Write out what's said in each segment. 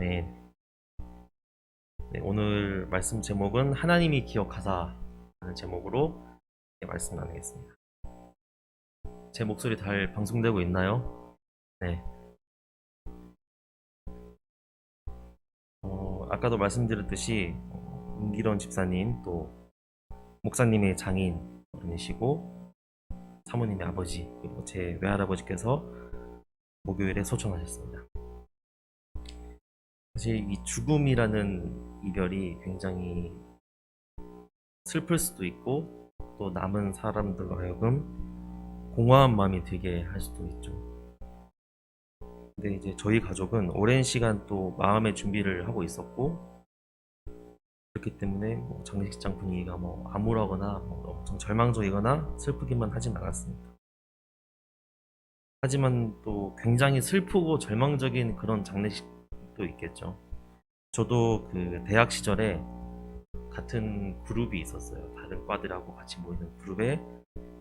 아멘. 네, 오늘 말씀 제목은 하나님이 기억하사 라는 제목으로 말씀 나누겠습니다. 제 목소리 잘 방송되고 있나요? 네. 아까도 말씀드렸듯이 임기론 집사님 또 목사님의 장인 어른이시고 사모님의 아버지 그리고 제 외할아버지께서 목요일에 소천하셨습니다. 사실 이 죽음이라는 이별이 굉장히 슬플 수도 있고 또 남은 사람들로 하여금 공허한 마음이 들게 할 수도 있죠. 근데 이제 저희 가족은 오랜 시간 또 마음의 준비를 하고 있었고 그렇기 때문에 뭐 장례식장 분위기가 뭐 암울하거나 뭐 엄청 절망적이거나 슬프기만 하진 않았습니다. 하지만 또 굉장히 슬프고 절망적인 그런 장례식도 있겠죠. 저도 그 대학 시절에 같은 그룹이 있었어요. 다른 과들하고 같이 모이는 그룹에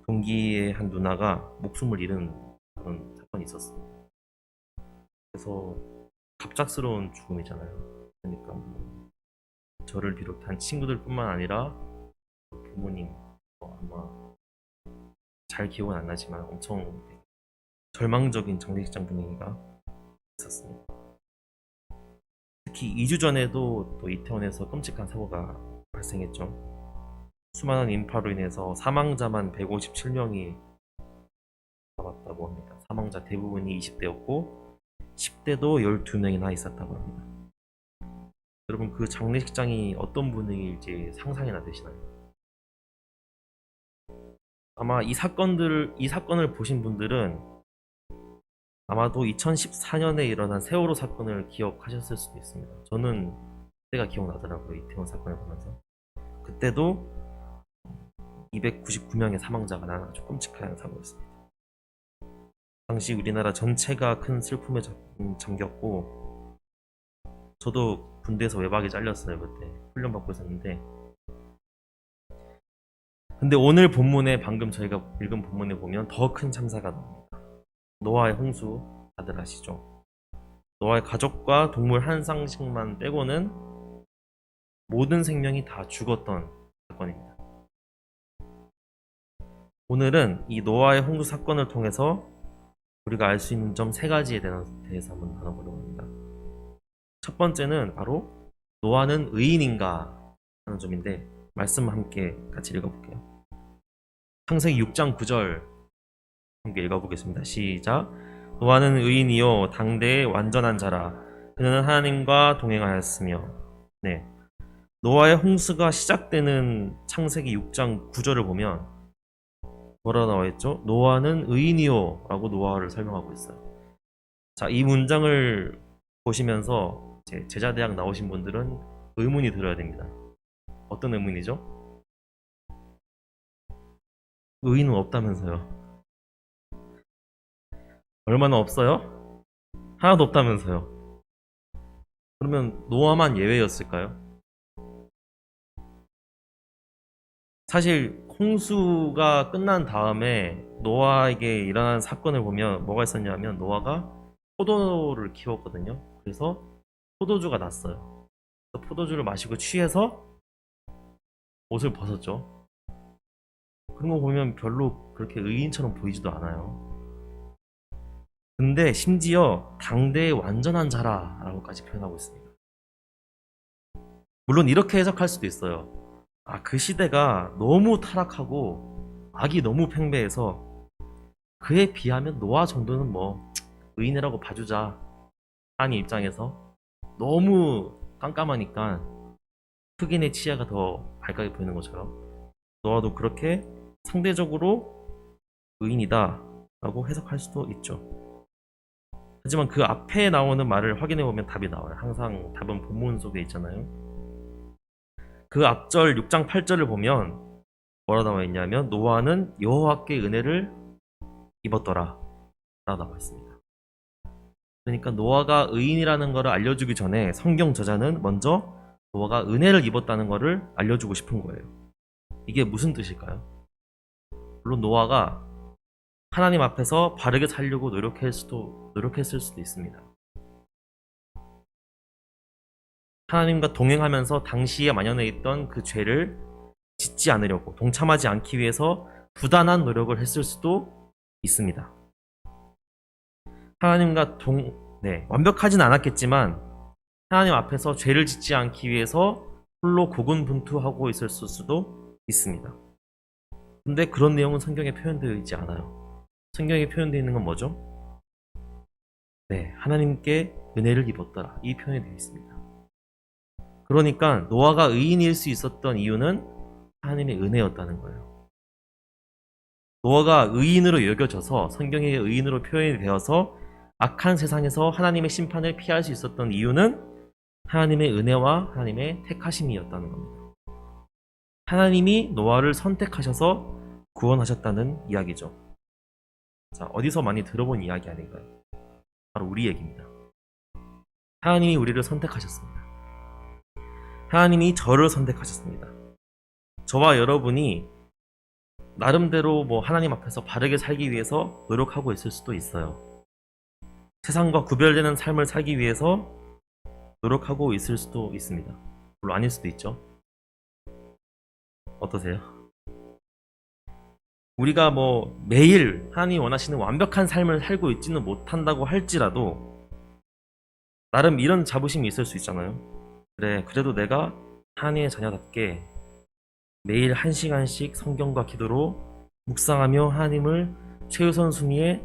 동기의 한 누나가 목숨을 잃은 그런 사건이 있었어요. 그래서 갑작스러운 죽음이잖아요. 그러니까 뭐 저를 비롯한 친구들뿐만 아니라 부모님 아마 잘 기억은 안 나지만 엄청 절망적인 장례식장 분위기가 있었습니다. 특히 2주 전에도 또 이태원에서 끔찍한 사고가 발생했죠. 수많은 인파로 인해서 사망자만 157명이 나왔다고 합니다. 사망자 대부분이 20대였고 10대도 12명이나 있었다고 합니다. 여러분 그 장례식장이 어떤 분위기일지 상상이나 되시나요? 아마 이 사건을 보신 분들은 아마도 2014년에 일어난 세월호 사건을 기억하셨을 수도 있습니다. 저는 그때가 기억나더라고요. 이태원 사건을 보면서. 그때도 299명의 사망자가 난 아주 끔찍한 사고였습니다. 당시 우리나라 전체가 큰 슬픔에 잠겼고 저도 군대에서 외박에 잘렸어요. 그때 훈련받고 있었는데 근데 오늘 본문에 방금 저희가 읽은 본문에 보면 더 큰 참사가 나옵니다. 노아의 홍수 다들 아시죠? 노아의 가족과 동물 한 쌍씩만 빼고는 모든 생명이 다 죽었던 사건입니다. 오늘은 이 노아의 홍수 사건을 통해서 우리가 알 수 있는 점 3가지에 대해서 한번 나눠보려고 합니다. 첫 번째는 바로 노아는 의인인가 하는 점인데 말씀 함께 같이 읽어볼게요. 창세기 6장 9절 함께 읽어보겠습니다. 시작. 노아는 의인이요 당대의 완전한 자라 그는 하나님과 동행하였으며. 네, 노아의 홍수가 시작되는 창세기 6장 9절을 보면 뭐라 나와있죠? 노아는 의인이요 라고 노아를 설명하고 있어요. 자, 이 문장을 보시면서 제자대학 나오신 분들은 의문이 들어야 됩니다. 어떤 의문이죠? 의인은 없다면서요. 얼마나 없어요? 하나도 없다면서요. 그러면 노아만 예외였을까요? 사실 홍수가 끝난 다음에 노아에게 일어난 사건을 보면 뭐가 있었냐면 노아가 포도를 키웠거든요. 그래서 포도주가 났어요. 포도주를 마시고 취해서 옷을 벗었죠. 그런 거 보면 별로 그렇게 의인처럼 보이지도 않아요. 근데 심지어 당대의 완전한 자라 라고까지 표현하고 있습니다. 물론 이렇게 해석할 수도 있어요. 그 시대가 너무 타락하고 악이 너무 팽배해서 그에 비하면 노아 정도는 뭐 의인이라고 봐주자. 하나님 입장에서 너무 깜깜하니까 흑인의 치아가 더 밝게 보이는 것처럼 노아도 그렇게 상대적으로 의인이다 라고 해석할 수도 있죠. 하지만 그 앞에 나오는 말을 확인해보면 답이 나와요. 항상 답은 본문 속에 있잖아요. 그 앞절 6장 8절을 보면 뭐라 나와 있냐면 노아는 여호와께 은혜를 입었더라 라고 나와 있습니다. 그러니까 노아가 의인이라는 것을 알려주기 전에 성경 저자는 먼저 노아가 은혜를 입었다는 것을 알려주고 싶은 거예요. 이게 무슨 뜻일까요? 물론 노아가 하나님 앞에서 바르게 살려고 노력했을 수도 있습니다. 하나님과 동행하면서 당시에 만연해 있던 그 죄를 짓지 않으려고, 동참하지 않기 위해서 부단한 노력을 했을 수도 있습니다. 하나님과 완벽하진 않았겠지만 하나님 앞에서 죄를 짓지 않기 위해서 홀로 고군분투하고 있을 수도 있습니다. 근데 그런 내용은 성경에 표현되어 있지 않아요. 성경에 표현되어 있는 건 뭐죠? 하나님께 은혜를 입었더라, 이 표현이 되어 있습니다. 그러니까 노아가 의인일 수 있었던 이유는 하나님의 은혜였다는 거예요. 노아가 의인으로 여겨져서, 성경의 의인으로 표현이 되어서 악한 세상에서 하나님의 심판을 피할 수 있었던 이유는 하나님의 은혜와 하나님의 택하심이었다는 겁니다. 하나님이 노아를 선택하셔서 구원하셨다는 이야기죠. 자, 어디서 많이 들어본 이야기 아닌가요? 바로 우리 얘기입니다. 하나님이 우리를 선택하셨습니다. 하나님이 저를 선택하셨습니다. 저와 여러분이 나름대로 하나님 앞에서 바르게 살기 위해서 노력하고 있을 수도 있어요. 세상과 구별되는 삶을 살기 위해서 노력하고 있을 수도 있습니다. 물론 아닐 수도 있죠. 어떠세요? 우리가 매일 하나님이 원하시는 완벽한 삶을 살고 있지는 못한다고 할지라도 나름 이런 자부심이 있을 수 있잖아요. 그래, 그래도 내가 하나님의 자녀답게 매일 1시간씩 성경과 기도로 묵상하며 하나님을 최우선 순위에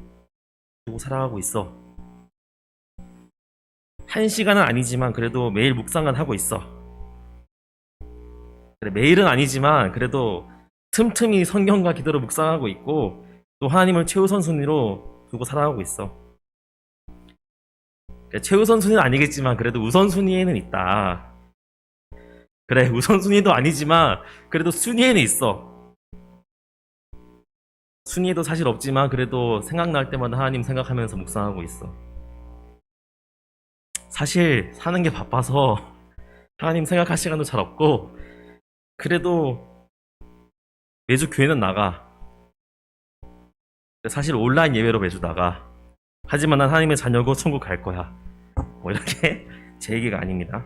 두고 살아가고 있어. 1시간은 아니지만 그래도 매일 묵상은 하고 있어. 그래, 매일은 아니지만 그래도 틈틈이 성경과 기도로 묵상하고 있고 또 하나님을 최우선 순위로 두고 살아가고 있어. 그래, 최우선 순위는 아니겠지만 그래도 우선 순위에는 있다. 그래, 우선 순위도 아니지만 그래도 순위에는 있어. 순위에도 사실 없지만 그래도 생각날 때마다 하나님 생각하면서 묵상하고 있어. 사실 사는 게 바빠서 하나님 생각할 시간도 잘 없고 그래도 매주 교회는 나가. 사실 온라인 예배로 매주 나가. 하지만 난 하나님의 자녀고 천국 갈 거야. 이렇게 제 얘기가 아닙니다.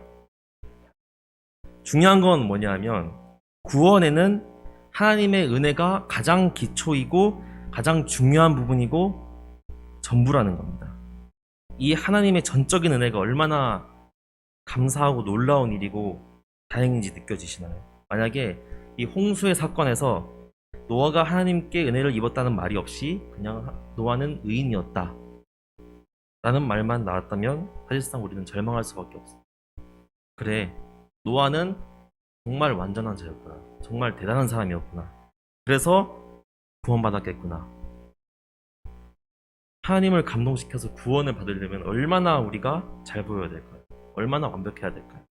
중요한 건 뭐냐면 구원에는 하나님의 은혜가 가장 기초이고 가장 중요한 부분이고 전부라는 겁니다. 이 하나님의 전적인 은혜가 얼마나 감사하고 놀라운 일이고 다행인지 느껴지시나요? 만약에 이 홍수의 사건에서 노아가 하나님께 은혜를 입었다는 말이 없이 그냥 노아는 의인이었다 라는 말만 나왔다면 사실상 우리는 절망할 수밖에 없어. 그래, 노아는 정말 완전한 자였구나, 정말 대단한 사람이었구나, 그래서 구원받았겠구나. 하나님을 감동시켜서 구원을 받으려면 얼마나 우리가 잘 보여야 될까요? 얼마나 완벽해야 될까요?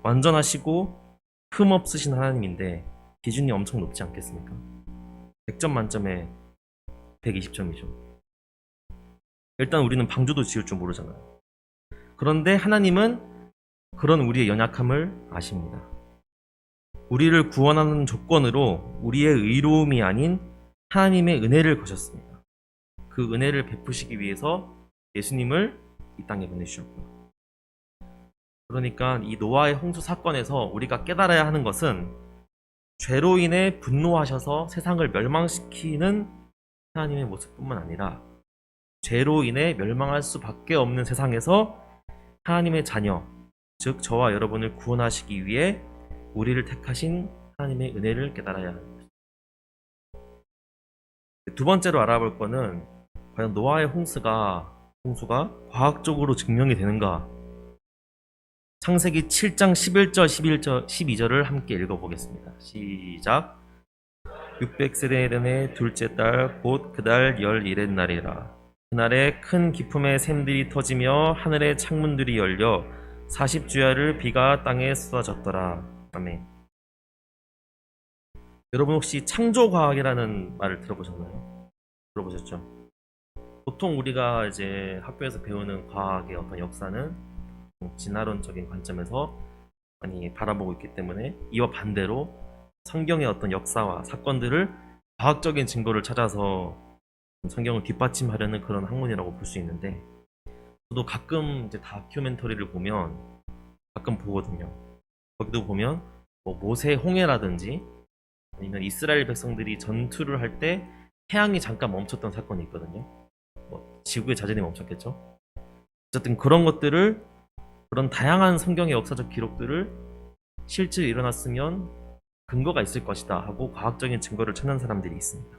완전하시고 흠없으신 하나님인데 기준이 엄청 높지 않겠습니까? 100점 만점에 120점이죠. 일단 우리는 방주도 지을 줄 모르잖아요. 그런데 하나님은 그런 우리의 연약함을 아십니다. 우리를 구원하는 조건으로 우리의 의로움이 아닌 하나님의 은혜를 거셨습니다. 그 은혜를 베푸시기 위해서 예수님을 이 땅에 보내주셨고요. 그러니까 이 노아의 홍수 사건에서 우리가 깨달아야 하는 것은 죄로 인해 분노하셔서 세상을 멸망시키는 하나님의 모습뿐만 아니라 죄로 인해 멸망할 수밖에 없는 세상에서 하나님의 자녀, 즉 저와 여러분을 구원하시기 위해 우리를 택하신 하나님의 은혜를 깨달아야 합니다. 두 번째로 알아볼 거는 과연 노아의 홍수가 과학적으로 증명이 되는가? 창세기 7장 11절, 12절을 함께 읽어보겠습니다. 시작. 600세대 되네 둘째 달 곧 그달 11의 날이라. 그날에 큰 기품의 샘들이 터지며 하늘의 창문들이 열려 40주야를 비가 땅에 쏟아졌더라. 아멘. 여러분 혹시 창조과학이라는 말을 들어보셨나요? 들어보셨죠? 보통 우리가 이제 학교에서 배우는 과학의 어떤 역사는 진화론적인 관점에서 많이 바라보고 있기 때문에 이와 반대로 성경의 어떤 역사와 사건들을 과학적인 증거를 찾아서 성경을 뒷받침하려는 그런 학문이라고 볼 수 있는데, 저도 가끔 이제 다큐멘터리를 보면 가끔 보거든요. 거기도 보면 뭐 모세 홍해라든지 아니면 이스라엘 백성들이 전투를 할 때 태양이 잠깐 멈췄던 사건이 있거든요. 뭐 지구의 자전이 멈췄겠죠. 어쨌든 그런 것들을, 그런 다양한 성경의 역사적 기록들을 실제 일어났으면 근거가 있을 것이다 하고 과학적인 증거를 찾는 사람들이 있습니다.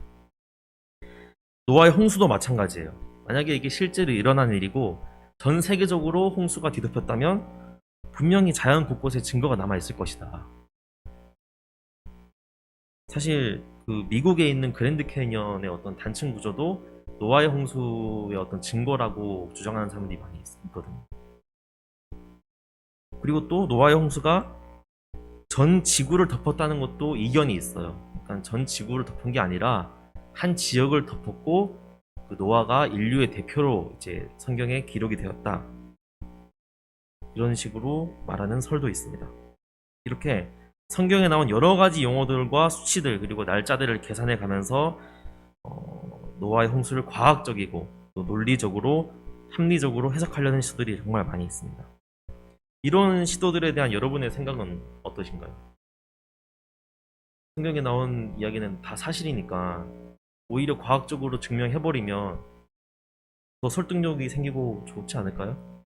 노아의 홍수도 마찬가지예요. 만약에 이게 실제로 일어난 일이고 전 세계적으로 홍수가 뒤덮였다면 분명히 자연 곳곳에 증거가 남아 있을 것이다. 사실 그 미국에 있는 그랜드 캐니언의 어떤 단층 구조도 노아의 홍수의 어떤 증거라고 주장하는 사람들이 많이 있거든요. 그리고 또 노아의 홍수가 전 지구를 덮었다는 것도 이견이 있어요. 그러니까 전 지구를 덮은 게 아니라 한 지역을 덮었고 그 노아가 인류의 대표로 이제 성경에 기록이 되었다. 이런 식으로 말하는 설도 있습니다. 이렇게 성경에 나온 여러 가지 용어들과 수치들 그리고 날짜들을 계산해 가면서 노아의 홍수를 과학적이고 또 논리적으로 합리적으로 해석하려는 시도들이 정말 많이 있습니다. 이런 시도들에 대한 여러분의 생각은 어떠신가요? 성경에 나온 이야기는 다 사실이니까 오히려 과학적으로 증명해버리면 더 설득력이 생기고 좋지 않을까요?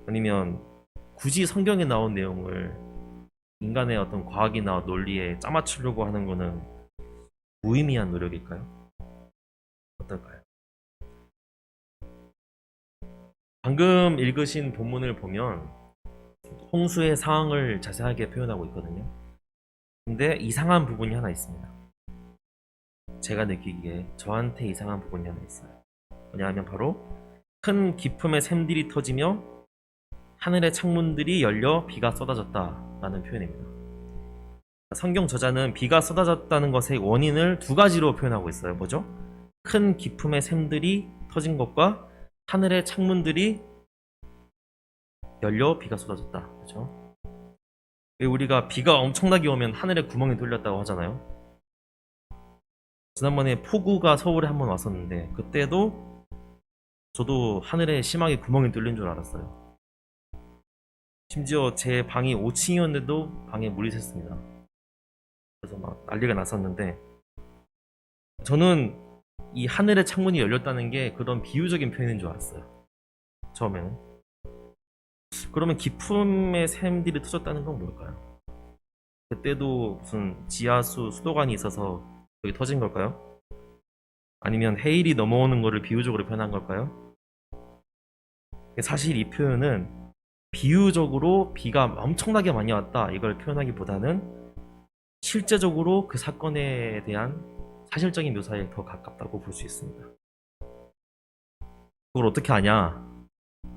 아니면 굳이 성경에 나온 내용을 인간의 어떤 과학이나 논리에 짜맞추려고 하는 거는 무의미한 노력일까요? 어떨까요? 방금 읽으신 본문을 보면 홍수의 상황을 자세하게 표현하고 있거든요. 근데 이상한 부분이 하나 있습니다. 제가 느끼기에 저한테 이상한 부분이 하나 있어요. 뭐냐면 바로 큰 기품의 샘들이 터지며 하늘의 창문들이 열려 비가 쏟아졌다 라는 표현입니다. 성경 저자는 비가 쏟아졌다는 것의 원인을 두 가지로 표현하고 있어요. 뭐죠? 큰 기품의 샘들이 터진 것과 하늘의 창문들이 열려 비가 쏟아졌다. 그렇죠? 우리가 비가 엄청나게 오면 하늘에 구멍이 뚫렸다고 하잖아요. 지난번에 폭우가 서울에 한번 왔었는데 그때도 저도 하늘에 심하게 구멍이 뚫린 줄 알았어요. 심지어 제 방이 5층이었는데도 방에 물이 샜습니다. 그래서 막 난리가 났었는데 저는 이 하늘의 창문이 열렸다는 게 그런 비유적인 표현인 줄 알았어요. 처음에는. 그러면 기품의 샘들이 터졌다는 건 뭘까요? 그때도 무슨 지하수 수도관이 있어서 여기 터진 걸까요? 아니면 해일이 넘어오는 거를 비유적으로 표현한 걸까요? 사실 이 표현은 비유적으로 비가 엄청나게 많이 왔다 이걸 표현하기보다는 실제적으로 그 사건에 대한 사실적인 묘사에 더 가깝다고 볼 수 있습니다. 그걸 어떻게 아냐?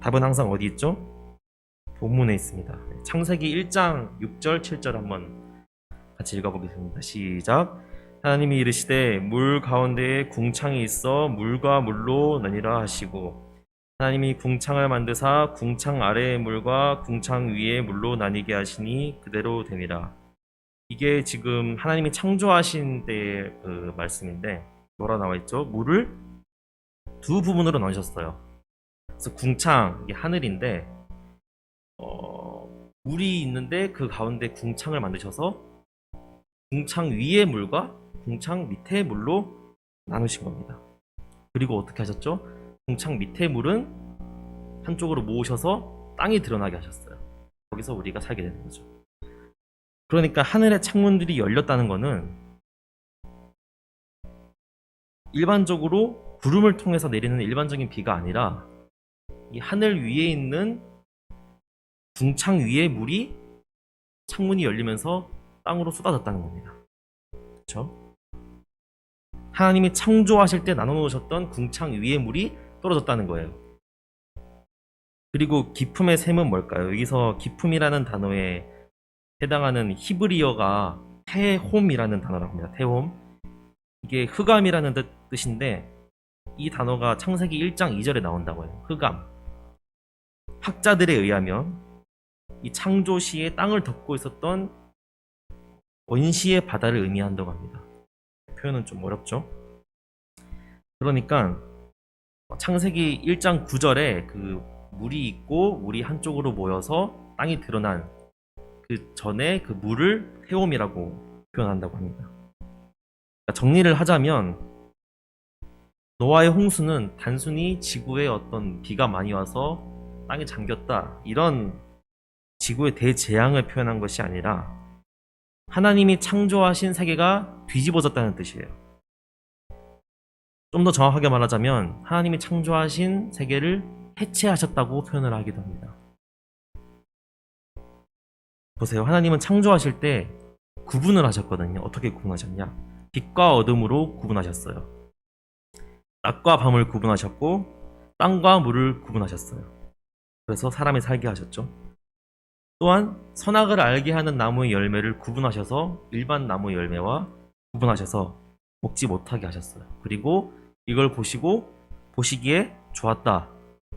답은 항상 어디 있죠? 본문에 있습니다. 창세기 1장 6절 7절 한번 같이 읽어보겠습니다. 시작. 하나님이 이르시되 물 가운데에 궁창이 있어 물과 물로 나뉘라 하시고 하나님이 궁창을 만드사 궁창 아래의 물과 궁창 위의 물로 나뉘게 하시니 그대로 되니라. 이게 지금 하나님이 창조하신 때의 그 말씀인데 뭐라 나와 있죠? 물을 두 부분으로 나누셨어요. 그래서 궁창, 이게 하늘인데 물이 있는데 그 가운데 궁창을 만드셔서 궁창 위의 물과 궁창 밑의 물로 나누신 겁니다. 그리고 어떻게 하셨죠? 궁창 밑의 물은 한쪽으로 모으셔서 땅이 드러나게 하셨어요. 거기서 우리가 살게 되는 거죠. 그러니까 하늘의 창문들이 열렸다는 거는 일반적으로 구름을 통해서 내리는 일반적인 비가 아니라 이 하늘 위에 있는 궁창 위의 물이 창문이 열리면서 땅으로 쏟아졌다는 겁니다. 그렇죠? 하나님이 창조하실 때 나눠 놓으셨던 궁창 위의 물이 떨어졌다는 거예요. 그리고 기품의 샘은 뭘까요? 여기서 기품이라는 단어에 해당하는 히브리어가 테홈이라는 단어라고 합니다. 테홈. 이게 흑암이라는 뜻인데 이 단어가 창세기 1장 2절에 나온다고 해요. 흑암. 학자들에 의하면 이 창조 시에 땅을 덮고 있었던 원시의 바다를 의미한다고 합니다. 표현은 좀 어렵죠? 그러니까 창세기 1장 9절에 그 물이 있고 물이 한쪽으로 모여서 땅이 드러난 그 전에 그 물을 태움이라고 표현한다고 합니다. 그러니까 정리를 하자면 노아의 홍수는 단순히 지구에 어떤 비가 많이 와서 땅이 잠겼다 이런 지구의 대재앙을 표현한 것이 아니라 하나님이 창조하신 세계가 뒤집어졌다는 뜻이에요. 좀 더 정확하게 말하자면 하나님이 창조하신 세계를 해체하셨다고 표현을 하기도 합니다. 보세요. 하나님은 창조하실 때 구분을 하셨거든요. 어떻게 구분하셨냐? 빛과 어둠으로 구분하셨어요. 낮과 밤을 구분하셨고 땅과 물을 구분하셨어요. 그래서 사람이 살게 하셨죠. 또한 선악을 알게 하는 나무의 열매를 구분하셔서 일반 나무의 열매와 구분하셔서 먹지 못하게 하셨어요. 그리고 이걸 보시기에 좋았다.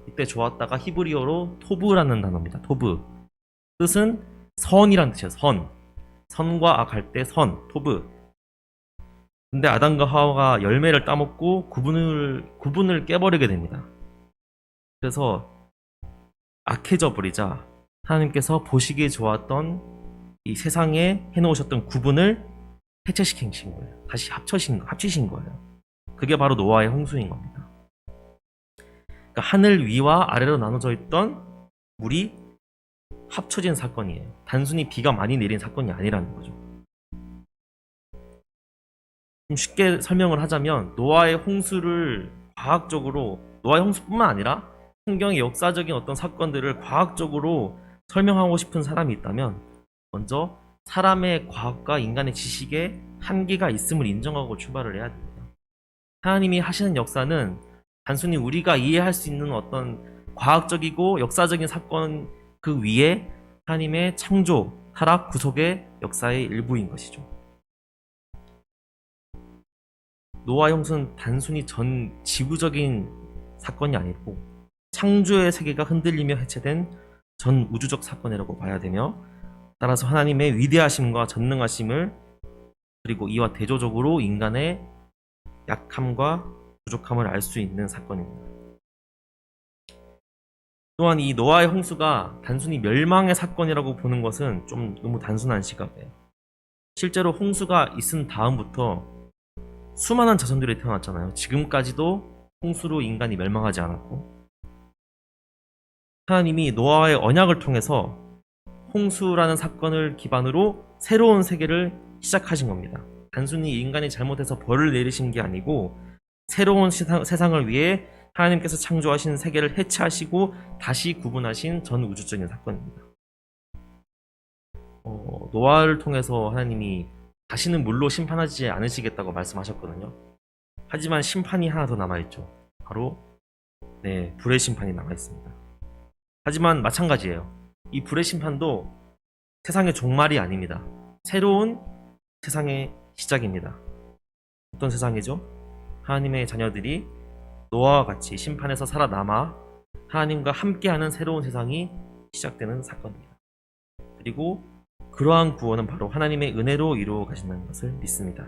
이때 좋았다가 히브리어로 토브라는 단어입니다. 토브. 뜻은 선이란 뜻이에요. 선. 선과 악 할 때 선, 토브. 근데 아담과 하와가 열매를 따먹고 구분을 깨버리게 됩니다. 그래서 악해져 버리자 하나님께서 보시기에 좋았던 이 세상에 해놓으셨던 구분을 해체시키신 거예요. 다시 합치신 거예요. 그게 바로 노아의 홍수인 겁니다. 그러니까 하늘 위와 아래로 나눠져 있던 물이 합쳐진 사건이에요. 단순히 비가 많이 내린 사건이 아니라는 거죠. 좀 쉽게 설명을 하자면 노아의 홍수를 과학적으로, 노아의 홍수뿐만 아니라 성경의 역사적인 어떤 사건들을 과학적으로 설명하고 싶은 사람이 있다면 먼저 사람의 과학과 인간의 지식에 한계가 있음을 인정하고 출발을 해야 됩니다. 하나님이 하시는 역사는 단순히 우리가 이해할 수 있는 어떤 과학적이고 역사적인 사건 그 위에 하나님의 창조, 타락, 구속의 역사의 일부인 것이죠. 노아의 홍수는 단순히 전 지구적인 사건이 아니고 창조의 세계가 흔들리며 해체된 전 우주적 사건이라고 봐야 되며, 따라서 하나님의 위대하심과 전능하심을, 그리고 이와 대조적으로 인간의 약함과 부족함을 알 수 있는 사건입니다. 또한 이 노아의 홍수가 단순히 멸망의 사건이라고 보는 것은 좀 너무 단순한 시각이에요. 실제로 홍수가 있은 다음부터 수많은 자손들이 태어났잖아요. 지금까지도 홍수로 인간이 멸망하지 않았고, 하나님이 노아의 언약을 통해서 홍수라는 사건을 기반으로 새로운 세계를 시작하신 겁니다. 단순히 인간이 잘못해서 벌을 내리신 게 아니고 새로운 세상을 위해 하나님께서 창조하신 세계를 해체하시고 다시 구분하신 전 우주적인 사건입니다. 노아를 통해서 하나님이 다시는 물로 심판하지 않으시겠다고 말씀하셨거든요. 하지만 심판이 하나 더 남아있죠. 바로 불의 심판이 남아있습니다. 하지만 마찬가지예요. 이 불의 심판도 세상의 종말이 아닙니다. 새로운 세상의 시작입니다. 어떤 세상이죠? 하나님의 자녀들이 노아와 같이 심판에서 살아남아 하나님과 함께하는 새로운 세상이 시작되는 사건입니다. 그리고 그러한 구원은 바로 하나님의 은혜로 이루어 가신다는 것을 믿습니다.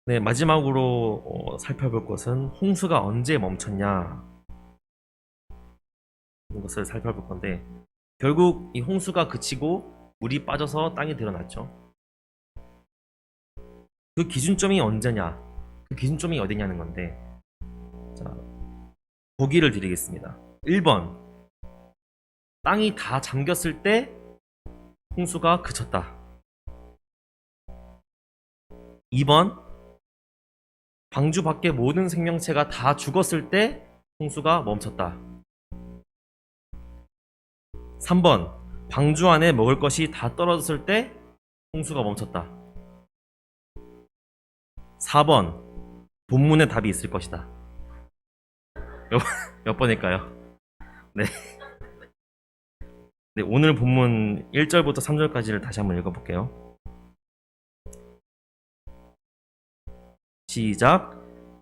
마지막으로 살펴볼 것은 홍수가 언제 멈췄냐 이런 것을 살펴볼 건데, 결국 이 홍수가 그치고 물이 빠져서 땅이 드러났죠. 그 기준점이 언제냐, 그 기준점이 어디냐는 건데, 자, 보기를 드리겠습니다. 1번, 땅이 다 잠겼을 때 홍수가 그쳤다. 2번, 방주 밖의 모든 생명체가 다 죽었을 때 홍수가 멈췄다. 3번, 방주 안에 먹을 것이 다 떨어졌을 때 홍수가 멈췄다. 4번, 본문에 답이 있을 것이다. 몇 번일까요? 오늘 본문 1절부터 3절까지를 다시 한번 읽어볼게요. 시작.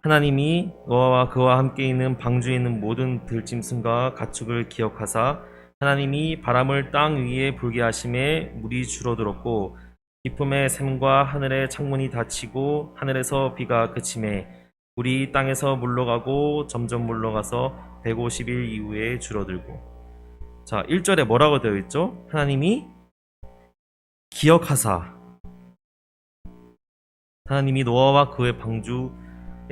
하나님이 노아와 그와 함께 있는 방주에 있는 모든 들짐승과 가축을 기억하사 하나님이 바람을 땅 위에 불게 하심에 물이 줄어들었고 깊음의 샘과 하늘의 창문이 닫히고 하늘에서 비가 그침에 물이 땅에서 물러가고 점점 물러가서 150일 이후에 줄어들고. 자, 1절에 뭐라고 되어 있죠? 하나님이 기억하사, 하나님이 노아와 그의 방주에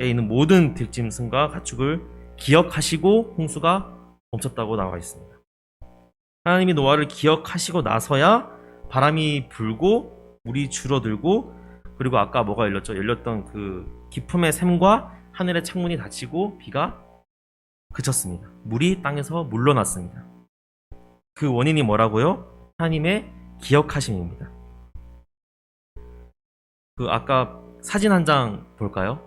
있는 모든 들짐승과 가축을 기억하시고 홍수가 멈췄다고 나와 있습니다. 하나님이 노아를 기억하시고 나서야 바람이 불고 물이 줄어들고, 그리고 아까 뭐가 열렸던 그 기품의 샘과 하늘의 창문이 닫히고 비가 그쳤습니다. 물이 땅에서 물러났습니다. 그 원인이 뭐라고요? 하나님의 기억하심입니다. 그 아까 사진 한 장 볼까요?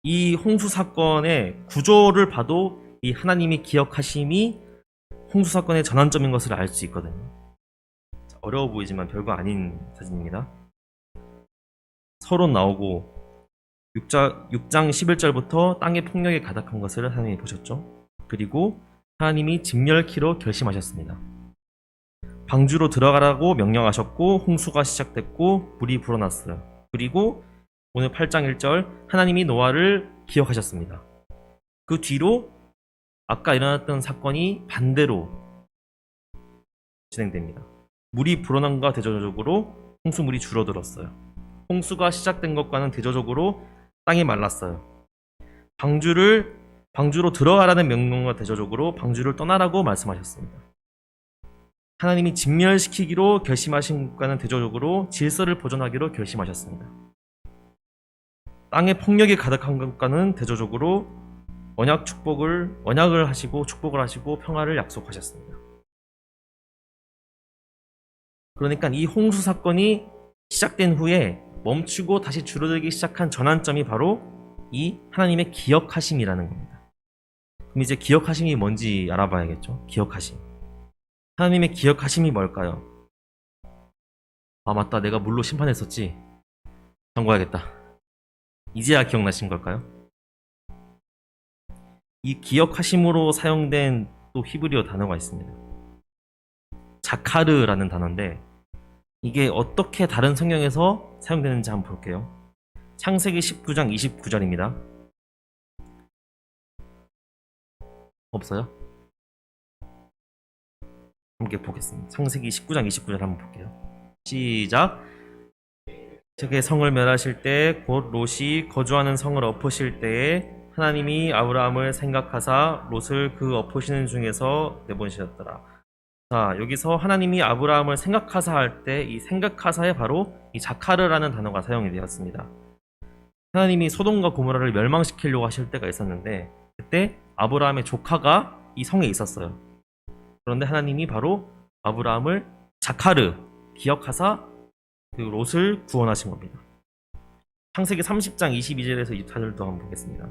이 홍수 사건의 구조를 봐도 이 하나님이 기억하심이 홍수 사건의 전환점인 것을 알 수 있거든요. 어려워 보이지만 별거 아닌 사진입니다. 서론 나오고 6장 11절부터 땅의 폭력이 가득한 것을 하나님이 보셨죠. 그리고 하나님이 진멸키로 결심하셨습니다. 방주로 들어가라고 명령하셨고 홍수가 시작됐고 물이 불어났어요. 그리고 오늘 8장 1절 하나님이 노아를 기억하셨습니다. 그 뒤로 아까 일어났던 사건이 반대로 진행됩니다. 물이 불어남과 대조적으로 홍수물이 줄어들었어요. 홍수가 시작된 것과는 대조적으로 땅이 말랐어요. 방주로 들어가라는 명령과 대조적으로 방주를 떠나라고 말씀하셨습니다. 하나님이 진멸시키기로 결심하신 것과는 대조적으로 질서를 보존하기로 결심하셨습니다. 땅의 폭력이 가득한 것과는 대조적으로 언약을 하시고 축복을 하시고 평화를 약속하셨습니다. 그러니까 이 홍수 사건이 시작된 후에 멈추고 다시 줄어들기 시작한 전환점이 바로 이 하나님의 기억하심이라는 겁니다. 그럼 이제 기억하심이 뭔지 알아봐야겠죠. 기억하심. 하나님의 기억하심이 뭘까요? 아, 맞다. 내가 물로 심판했었지. 잠궈야겠다. 이제야 기억나신 걸까요? 이 기억하심으로 사용된 또 히브리어 단어가 있습니다. 자카르라는 단어인데 이게 어떻게 다른 성경에서 사용되는지 한번 볼게요. 창세기 19장 29절입니다. 없어요? 함께 보겠습니다. 창세기 19장 29절 한번 볼게요. 시작. 적의 성을 멸하실 때 곧 롯이 거주하는 성을 엎으실 때에 하나님이 아브라함을 생각하사 롯을 그 엎으시는 중에서 내보내셨더라. 자, 여기서 하나님이 아브라함을 생각하사 할 때 이 생각하사에 바로 이 자카르라는 단어가 사용이 되었습니다. 하나님이 소돔과 고모라를 멸망시키려고 하실 때가 있었는데 그때 아브라함의 조카가 이 성에 있었어요. 그런데 하나님이 바로 아브라함을 자카르 기억하사 그 롯을 구원하신 겁니다. 창세기 30장 22절에서 24절도 한번 보겠습니다.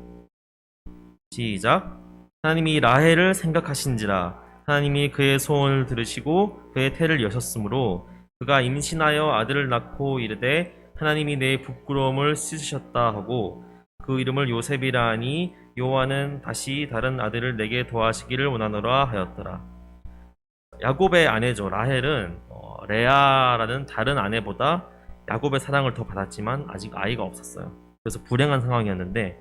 시작. 하나님이 라헬을 생각하신지라 하나님이 그의 소원을 들으시고 그의 태를 여셨으므로 그가 임신하여 아들을 낳고 이르되 하나님이 내 부끄러움을 씻으셨다 하고 그 이름을 요셉이라 하니 여호와는 다시 다른 아들을 내게 더하시기를 원하노라 하였더라. 야곱의 아내죠. 라헬은 레아라는 다른 아내보다 야곱의 사랑을 더 받았지만 아직 아이가 없었어요. 그래서 불행한 상황이었는데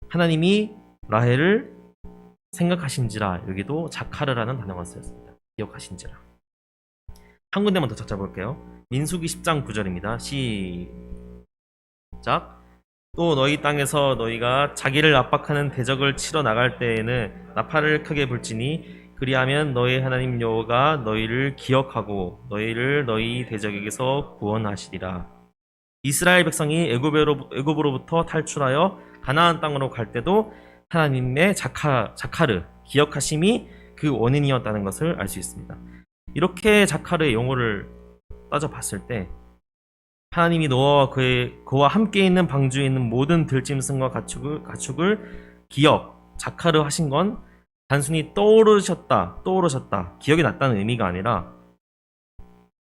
하나님이 라헬을 생각하신지라 여기도 자카르라는 단어가 쓰였습니다. 기억하신지라. 한 군데만 더 찾아볼게요. 민수기 10장 9절입니다. 시작. 또 너희 땅에서 너희가 자기를 압박하는 대적을 치러 나갈 때에는 나팔을 크게 불지니 그리하면 너희 하나님 여호와가 너희를 기억하고 너희를 너희 대적에게서 구원하시리라. 이스라엘 백성이 애굽으로부터 탈출하여 가나안 땅으로 갈 때도 하나님의 자카르 기억하심이 그 원인이었다는 것을 알 수 있습니다. 이렇게 자카르의 용어를 따져봤을 때 하나님이 노아와 그와 함께 있는 방주에 있는 모든 들짐승과 가축을 자카르 하신 건 단순히 떠오르셨다, 기억이 났다는 의미가 아니라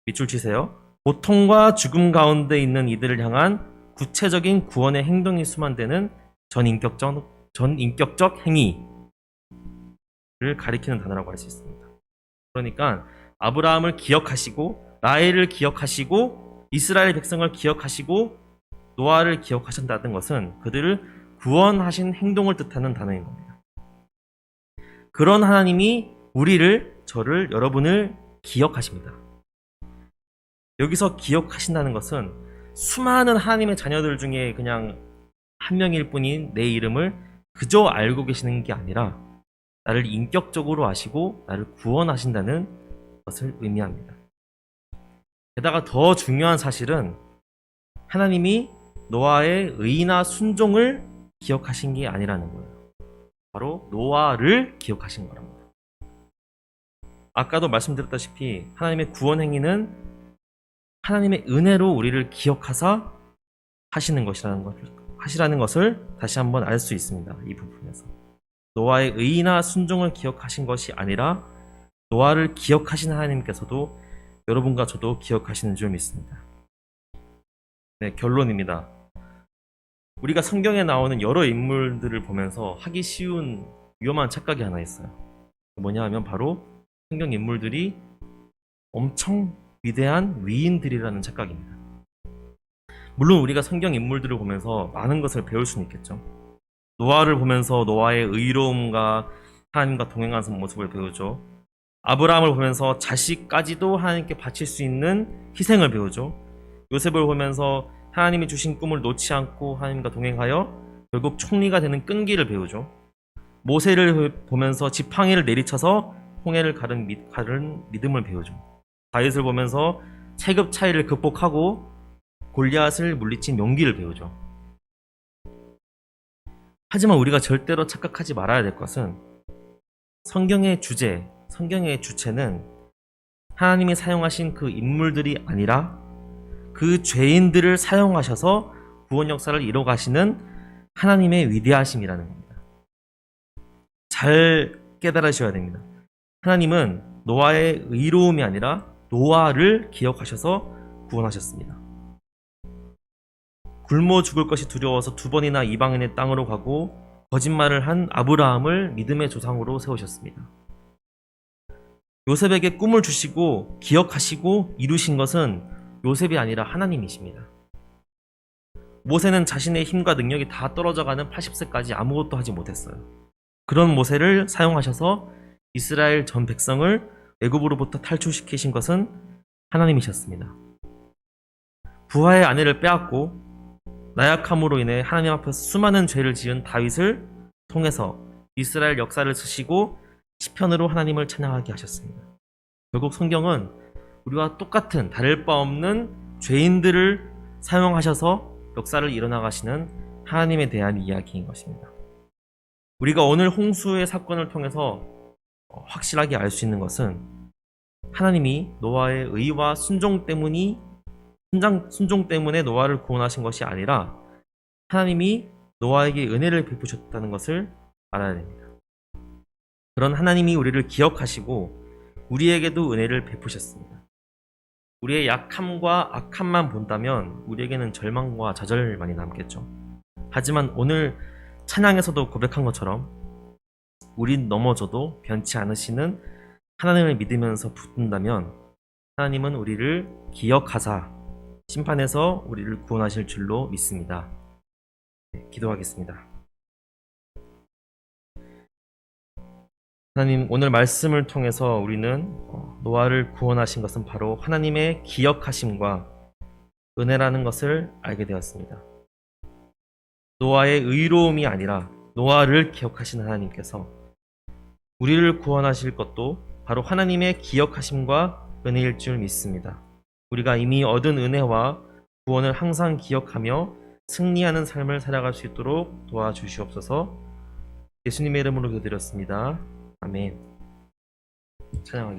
밑줄 치세요. 고통과 죽음 가운데 있는 이들을 향한 구체적인 구원의 행동이 수반되는 전인격적 행위를 가리키는 단어라고 할 수 있습니다. 그러니까 아브라함을 기억하시고 라헬을 기억하시고 이스라엘 백성을 기억하시고 노아를 기억하신다는 것은 그들을 구원하신 행동을 뜻하는 단어인 겁니다. 그런 하나님이 우리를, 저를, 여러분을 기억하십니다. 여기서 기억하신다는 것은 수많은 하나님의 자녀들 중에 그냥 한 명일 뿐인 내 이름을 그저 알고 계시는 게 아니라 나를 인격적으로 아시고 나를 구원하신다는 것을 의미합니다. 게다가 더 중요한 사실은 하나님이 노아의 의나 순종을 기억하신 게 아니라는 거예요. 바로 노아를 기억하신 거랍니다. 아까도 말씀드렸다시피 하나님의 구원 행위는 하나님의 은혜로 우리를 기억하사 하시라는 것을 다시 한번 알 수 있습니다. 이 부분에서 노아의 의나 순종을 기억하신 것이 아니라 노아를 기억하신 하나님께서도 여러분과 저도 기억하시는 줄 믿습니다. 네, 결론입니다. 우리가 성경에 나오는 여러 인물들을 보면서 하기 쉬운 위험한 착각이 하나 있어요. 뭐냐 하면 바로 성경 인물들이 엄청 위대한 위인들이라는 착각입니다. 물론 우리가 성경 인물들을 보면서 많은 것을 배울 수는 있겠죠. 노아를 보면서 노아의 의로움과 하나님과 동행하는 모습을 배우죠. 아브라함을 보면서 자식까지도 하나님께 바칠 수 있는 희생을 배우죠. 요셉을 보면서 하나님이 주신 꿈을 놓지 않고 하나님과 동행하여 결국 총리가 되는 끈기를 배우죠. 모세를 보면서 지팡이를 내리쳐서 홍해를 가른 믿음을 배우죠. 다윗을 보면서 체급 차이를 극복하고 골리앗을 물리친 용기를 배우죠. 하지만 우리가 절대로 착각하지 말아야 될 것은 성경의 주제, 성경의 주체는 하나님이 사용하신 그 인물들이 아니라 그 죄인들을 사용하셔서 구원 역사를 이뤄가시는 하나님의 위대하심이라는 겁니다. 잘 깨달으셔야 됩니다. 하나님은 노아의 의로움이 아니라 노아를 기억하셔서 구원하셨습니다. 굶어 죽을 것이 두려워서 2번이나 이방인의 땅으로 가고 거짓말을 한 아브라함을 믿음의 조상으로 세우셨습니다. 요셉에게 꿈을 주시고 기억하시고 이루신 것은 요셉이 아니라 하나님이십니다. 모세는 자신의 힘과 능력이 다 떨어져가는 80세까지 아무것도 하지 못했어요. 그런 모세를 사용하셔서 이스라엘 전 백성을 애굽으로부터 탈출시키신 것은 하나님이셨습니다. 부하의 아내를 빼앗고 나약함으로 인해 하나님 앞에서 수많은 죄를 지은 다윗을 통해서 이스라엘 역사를 쓰시고 시편으로 하나님을 찬양하게 하셨습니다. 결국 성경은 우리와 똑같은 다를 바 없는 죄인들을 사용하셔서 역사를 이뤄나가시는 하나님에 대한 이야기인 것입니다. 우리가 오늘 홍수의 사건을 통해서 확실하게 알 수 있는 것은 하나님이 노아의 의와 순종 때문에 노아를 구원하신 것이 아니라 하나님이 노아에게 은혜를 베푸셨다는 것을 알아야 됩니다. 그런 하나님이 우리를 기억하시고 우리에게도 은혜를 베푸셨습니다. 우리의 약함과 악함만 본다면 우리에게는 절망과 좌절만이 남겠죠. 하지만 오늘 찬양에서도 고백한 것처럼 우린 넘어져도 변치 않으시는 하나님을 믿으면서 붙든다면 하나님은 우리를 기억하사 심판에서 우리를 구원하실 줄로 믿습니다. 네, 기도하겠습니다. 하나님, 오늘 말씀을 통해서 우리는 노아를 구원하신 것은 바로 하나님의 기억하심과 은혜라는 것을 알게 되었습니다. 노아의 의로움이 아니라 노아를 기억하신 하나님께서 우리를 구원하실 것도 바로 하나님의 기억하심과 은혜일 줄 믿습니다. 우리가 이미 얻은 은혜와 구원을 항상 기억하며 승리하는 삶을 살아갈 수 있도록 도와주시옵소서. 예수님의 이름으로 기도드렸습니다. 아멘. 찬양하겠습니다.